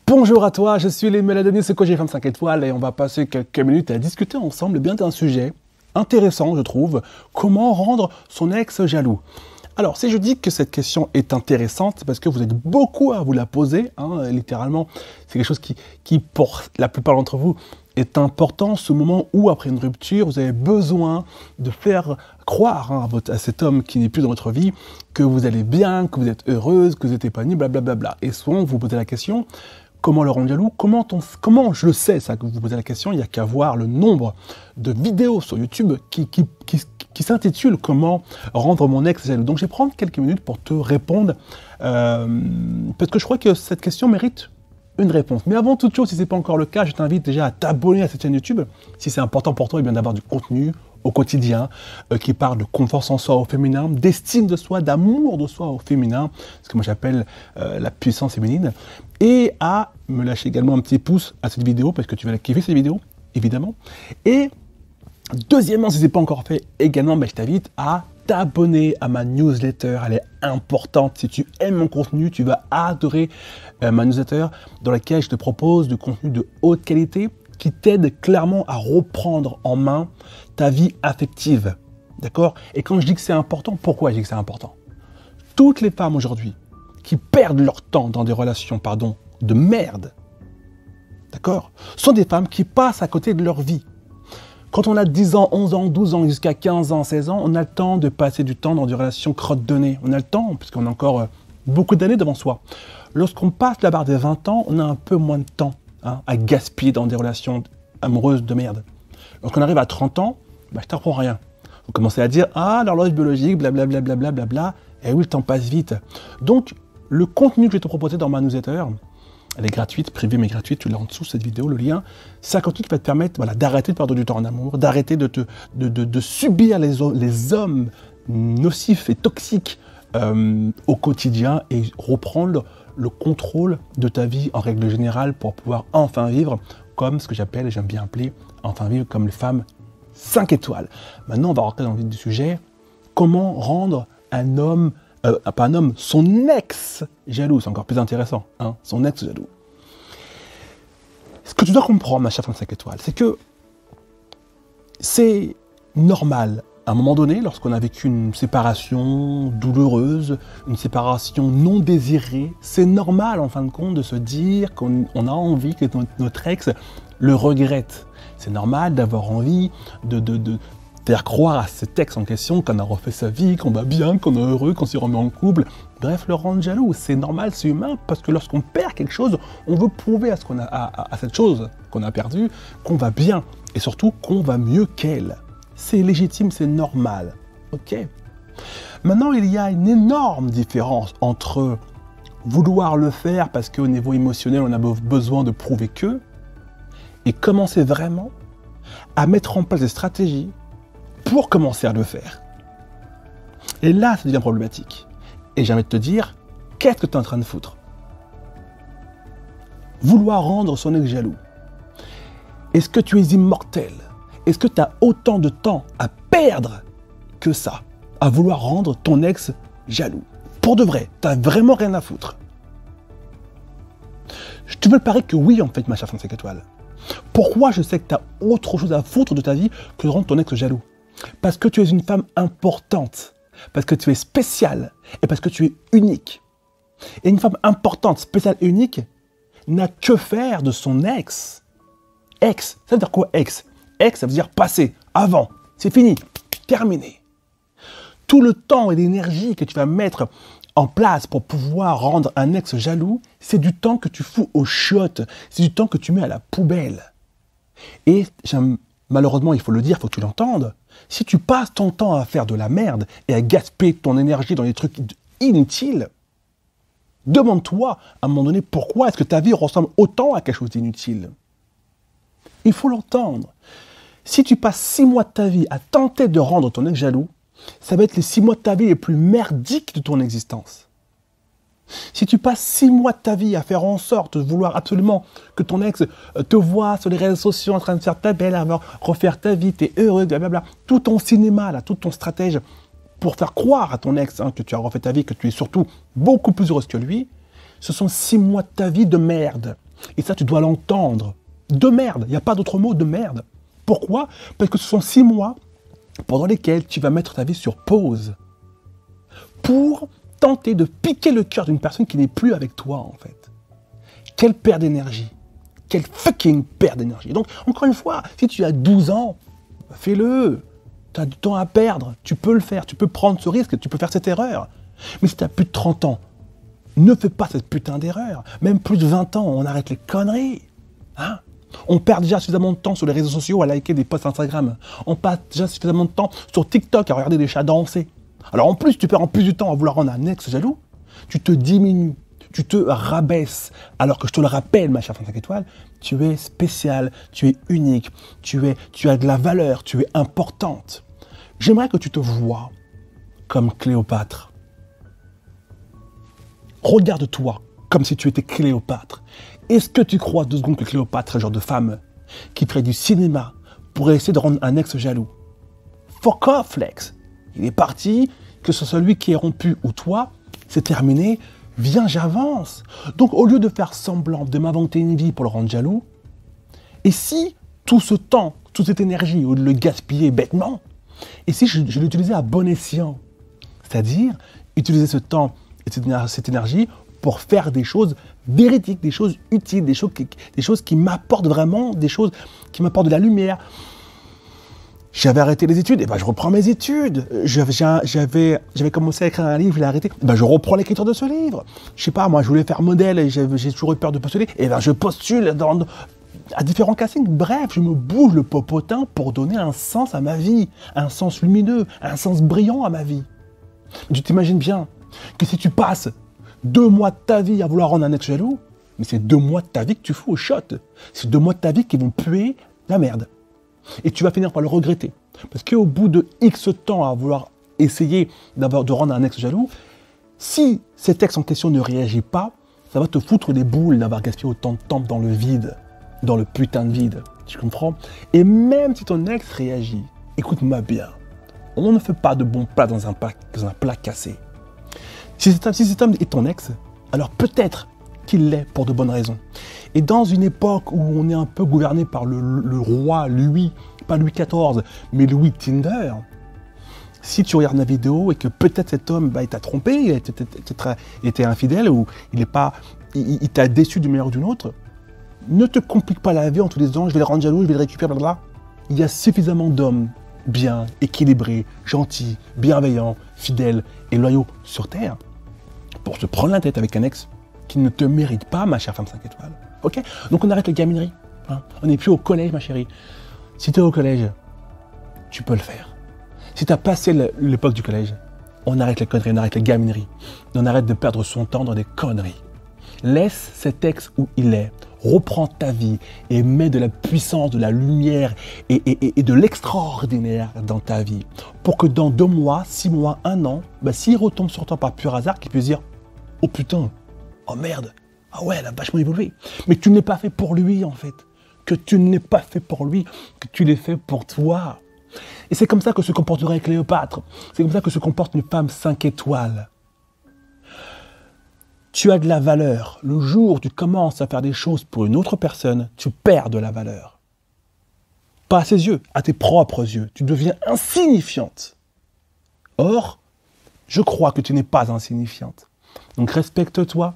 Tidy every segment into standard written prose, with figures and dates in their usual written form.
Bonjour à toi, je suis les Méladonies, ce coach Femme 5 étoiles et on va passer quelques minutes à discuter ensemble bien d'un sujet intéressant, je trouve, comment rendre son ex jaloux. Alors, si je dis que cette question est intéressante, c'est parce que vous êtes beaucoup à vous la poser, littéralement, c'est quelque chose qui, pour la plupart d'entre vous, est important, ce moment où, après une rupture, vous avez besoin de faire croire à cet homme qui n'est plus dans votre vie que vous allez bien, que vous êtes heureuse, que vous êtes épanouie, blablabla. Et souvent, vous vous posez la question, comment le rendre jaloux? Comment je le sais, ça, que vous vous posez la question? Il n'y a qu'à voir le nombre de vidéos sur YouTube qui s'intitulent « Comment rendre mon ex jaloux ». Donc, je vais prendre quelques minutes pour te répondre, parce que je crois que cette question mérite une réponse. Mais avant toute chose, si ce n'est pas encore le cas, je t'invite déjà à t'abonner à cette chaîne YouTube, si c'est important pour toi, et bien d'avoir du contenu au quotidien, qui parle de confiance en soi au féminin, d'estime de soi, d'amour de soi au féminin, ce que moi j'appelle la puissance féminine, et à me lâcher également un petit pouce à cette vidéo, parce que tu vas la kiffer cette vidéo, évidemment. Et deuxièmement, si ce n'est pas encore fait, également, je t'invite à t'abonner à ma newsletter, elle est importante. Si tu aimes mon contenu, tu vas adorer ma newsletter dans laquelle je te propose du contenu de haute qualité qui t'aide clairement à reprendre en main ta vie affective. D'accord? Et quand je dis que c'est important, pourquoi je dis que c'est important? Toutes les femmes aujourd'hui qui perdent leur temps dans des relations, de merde, d'accord, sont des femmes qui passent à côté de leur vie. Quand on a 10 ans, 11 ans, 12 ans, jusqu'à 15 ans, 16 ans, on a le temps de passer du temps dans des relations crottes de nez. On a le temps, puisqu'on a encore beaucoup d'années devant soi. Lorsqu'on passe la barre des 20 ans, on a un peu moins de temps à gaspiller dans des relations amoureuses de merde. Lorsqu'on arrive à 30 ans, je t'apprends rien. Vous commencez à dire « Ah, l'horloge biologique, blablabla, blablabla. » Eh oui, le temps passe vite. Donc, le contenu que je vais te proposer dans ma newsletter, elle est gratuite, privée mais gratuite, tu l'as en dessous cette vidéo, le lien. C'est un contenu qui va te permettre d'arrêter de perdre du temps en amour, d'arrêter de subir les hommes nocifs et toxiques au quotidien et reprendre le contrôle de ta vie en règle générale pour pouvoir enfin vivre comme ce que j'appelle, et j'aime bien appeler, enfin vivre comme les femmes 5 étoiles. Maintenant, on va rentrer dans le vif du sujet. Comment rendre un homme, pas un homme, son ex jaloux? C'est encore plus intéressant, son ex jaloux. Ce que tu dois comprendre, ma chère femme 5 étoiles, c'est que c'est normal, à un moment donné, lorsqu'on a vécu une séparation douloureuse, une séparation non désirée, c'est normal, en fin de compte, de se dire qu'on a envie que notre ex le regrette. C'est normal d'avoir envie de faire croire à cet ex en question qu'on a refait sa vie, qu'on va bien, qu'on est heureux, qu'on s'est remis en couple. Bref, le rendre jaloux, c'est normal, c'est humain, parce que lorsqu'on perd quelque chose, on veut prouver à cette chose qu'on a perdue qu'on va bien, et surtout qu'on va mieux qu'elle. C'est légitime, c'est normal. Ok. Maintenant, il y a une énorme différence entre vouloir le faire parce qu'au niveau émotionnel, on a besoin de prouver que, et commencer vraiment à mettre en place des stratégies pour commencer à le faire. Et là, ça devient problématique. Et j'ai envie de te dire, qu'est-ce que tu es en train de foutre? Vouloir rendre son ex jaloux. Est-ce que tu es immortel? Est-ce que tu as autant de temps à perdre que ça, à vouloir rendre ton ex jaloux? Pour de vrai, tu n'as vraiment rien à foutre. Je te veux parier que oui, en fait, ma chère femme 5 étoiles. Pourquoi je sais que tu as autre chose à foutre de ta vie que de rendre ton ex jaloux? Parce que tu es une femme importante, parce que tu es spéciale et parce que tu es unique. Et une femme importante, spéciale et unique n'a que faire de son ex. Ex, ça veut dire quoi ex? Ex, ça veut dire passé, avant, c'est fini, terminé. Tout le temps et l'énergie que tu vas mettre en place pour pouvoir rendre un ex jaloux, c'est du temps que tu fous aux chiottes, c'est du temps que tu mets à la poubelle. Et malheureusement, il faut le dire, il faut que tu l'entendes, si tu passes ton temps à faire de la merde et à gaspiller ton énergie dans des trucs inutiles, demande-toi à un moment donné pourquoi est-ce que ta vie ressemble autant à quelque chose d'inutile. Il faut l'entendre. Si tu passes 6 mois de ta vie à tenter de rendre ton ex jaloux, ça va être les 6 mois de ta vie les plus merdiques de ton existence. Si tu passes 6 mois de ta vie à faire en sorte de vouloir absolument que ton ex te voit sur les réseaux sociaux en train de faire ta belle, à refaire ta vie, t'es heureux, blablabla, tout ton cinéma, là, tout ton stratège pour faire croire à ton ex que tu as refait ta vie, que tu es surtout beaucoup plus heureuse que lui, ce sont 6 mois de ta vie de merde. Et ça, tu dois l'entendre. De merde, il n'y a pas d'autre mot, de merde. Pourquoi? Parce que ce sont 6 mois pendant lesquels tu vas mettre ta vie sur pause pour tenter de piquer le cœur d'une personne qui n'est plus avec toi, en fait. Quelle perte d'énergie. Quelle fucking perte d'énergie. Donc, encore une fois, si tu as 12 ans, fais-le. Tu as du temps à perdre. Tu peux le faire. Tu peux prendre ce risque. Tu peux faire cette erreur. Mais si tu as plus de 30 ans, ne fais pas cette putain d'erreur. Même plus de 20 ans, on arrête les conneries. Hein? On perd déjà suffisamment de temps sur les réseaux sociaux à liker des posts Instagram. On passe déjà suffisamment de temps sur TikTok à regarder des chats danser. Alors en plus, tu perds en plus du temps à vouloir rendre un ex jaloux. Tu te diminues. Tu te rabaisses. Alors que je te le rappelle, ma chère femme 5 étoiles, tu es spéciale, tu es unique, tu as de la valeur, tu es importante. J'aimerais que tu te vois comme Cléopâtre. Regarde-toi comme si tu étais Cléopâtre. Est-ce que tu crois 2 secondes que Cléopâtre est le genre de femme qui ferait du cinéma pour essayer de rendre un ex jaloux? Fuck off, Lex. Il est parti, que ce soit lui qui est rompu ou toi, c'est terminé. Viens, j'avance. Donc, au lieu de faire semblant de m'inventer une vie pour le rendre jaloux, et si tout ce temps, toute cette énergie, au lieu de le gaspiller bêtement, et si je l'utilisais à bon escient, c'est-à-dire utiliser ce temps et cette énergie pour faire des choses véridiques, des choses utiles, des choses qui m'apportent vraiment, des choses qui m'apportent de la lumière. J'avais arrêté les études, et ben je reprends mes études. J'avais commencé à écrire un livre, je l'ai arrêté, ben je reprends l'écriture de ce livre. Je sais pas, moi je voulais faire modèle et j'ai toujours eu peur de postuler, et ben je postule à différents castings. Bref, je me bouge le popotin pour donner un sens à ma vie, un sens lumineux, un sens brillant à ma vie. Tu t'imagines bien que si tu passes 2 mois de ta vie à vouloir rendre un ex jaloux, mais c'est 2 mois de ta vie que tu fous au shot. C'est 2 mois de ta vie qui vont puer la merde. Et tu vas finir par le regretter. Parce qu'au bout de X temps à vouloir essayer de rendre un ex jaloux, si cet ex en question ne réagit pas, ça va te foutre des boules d'avoir gaspillé autant de temps dans le vide, dans le putain de vide. Tu comprends? Et même si ton ex réagit, écoute-moi bien, on ne fait pas de bons plats dans un plat cassé. Si cet homme est ton ex, alors peut-être qu'il l'est pour de bonnes raisons. Et dans une époque où on est un peu gouverné par le roi Louis, pas Louis XIV, mais Louis Tinder, si tu regardes la vidéo et que peut-être cet homme, il t'a trompé, il était infidèle, ou il t'a déçu d'une manière ou d'une autre, ne te complique pas la vie en te disant je vais le rendre jaloux, je vais le récupérer, blablabla. Il y a suffisamment d'hommes bien, équilibrés, gentils, bienveillants, fidèles et loyaux sur Terre pour se prendre la tête avec un ex qui ne te mérite pas, ma chère femme 5 étoiles. Ok? Donc on arrête les gamineries. Hein? On n'est plus au collège, ma chérie. Si tu es au collège, tu peux le faire. Si tu as passé l'époque du collège, on arrête les conneries, on arrête les gamineries. On arrête de perdre son temps dans des conneries. Laisse cet ex où il est. Reprends ta vie et mets de la puissance, de la lumière et de l'extraordinaire dans ta vie. Pour que dans 2 mois, 6 mois, 1 an, s'il retombe sur toi par pur hasard, qu'il puisse dire « Oh putain, oh merde, ah ouais, elle a vachement évolué. » Mais tu ne l'es pas fait pour lui en fait. Que tu ne l'es pas fait pour lui, que tu l'es fait pour toi. Et c'est comme ça que se comporterait Cléopâtre. C'est comme ça que se comporte une femme 5 étoiles. Tu as de la valeur. Le jour où tu commences à faire des choses pour une autre personne, tu perds de la valeur. Pas à ses yeux, à tes propres yeux. Tu deviens insignifiante. Or, je crois que tu n'es pas insignifiante. Donc respecte-toi,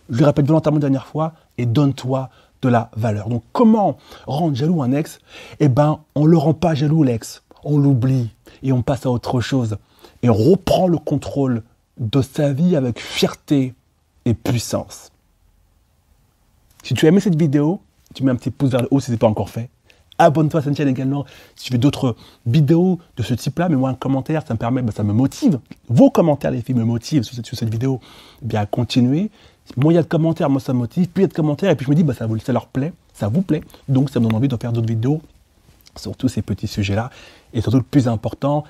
je le répète volontairement une dernière fois, et donne-toi de la valeur. Donc comment rendre jaloux un ex? Eh ben, on ne le rend pas jaloux l'ex. On l'oublie et on passe à autre chose. Et on reprend le contrôle de sa vie avec fierté et puissance. Si tu as aimé cette vidéo, tu mets un petit pouce vers le haut si ce n'est pas encore fait. Abonne-toi à cette chaîne également si tu veux d'autres vidéos de ce type-là. Mets-moi un commentaire, ça me permet, ça me motive. Vos commentaires, les filles, me motivent sur cette vidéo à continuer. Moins il y a de commentaires, moi ça me motive. Plus il y a de commentaires, et puis je me dis, ça leur plaît, ça vous plaît. Donc ça me donne envie de faire d'autres vidéos sur tous ces petits sujets-là. Et surtout, le plus important,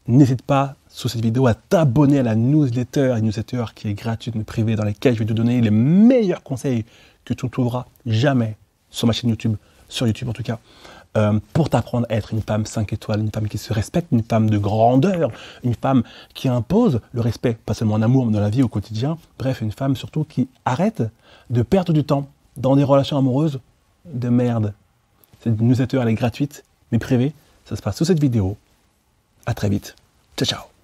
n'hésite pas sous cette vidéo à t'abonner à la newsletter, une newsletter qui est gratuite, mais privée, dans laquelle je vais te donner les meilleurs conseils que tu ne trouveras jamais sur ma chaîne YouTube, sur YouTube en tout cas, pour t'apprendre à être une femme 5 étoiles, une femme qui se respecte, une femme de grandeur, une femme qui impose le respect, pas seulement en amour, mais dans la vie au quotidien. Bref, une femme surtout qui arrête de perdre du temps dans des relations amoureuses de merde. Cette newsletter, elle est gratuite, mais privée. Ça se passe sous cette vidéo. À très vite. Ciao, ciao.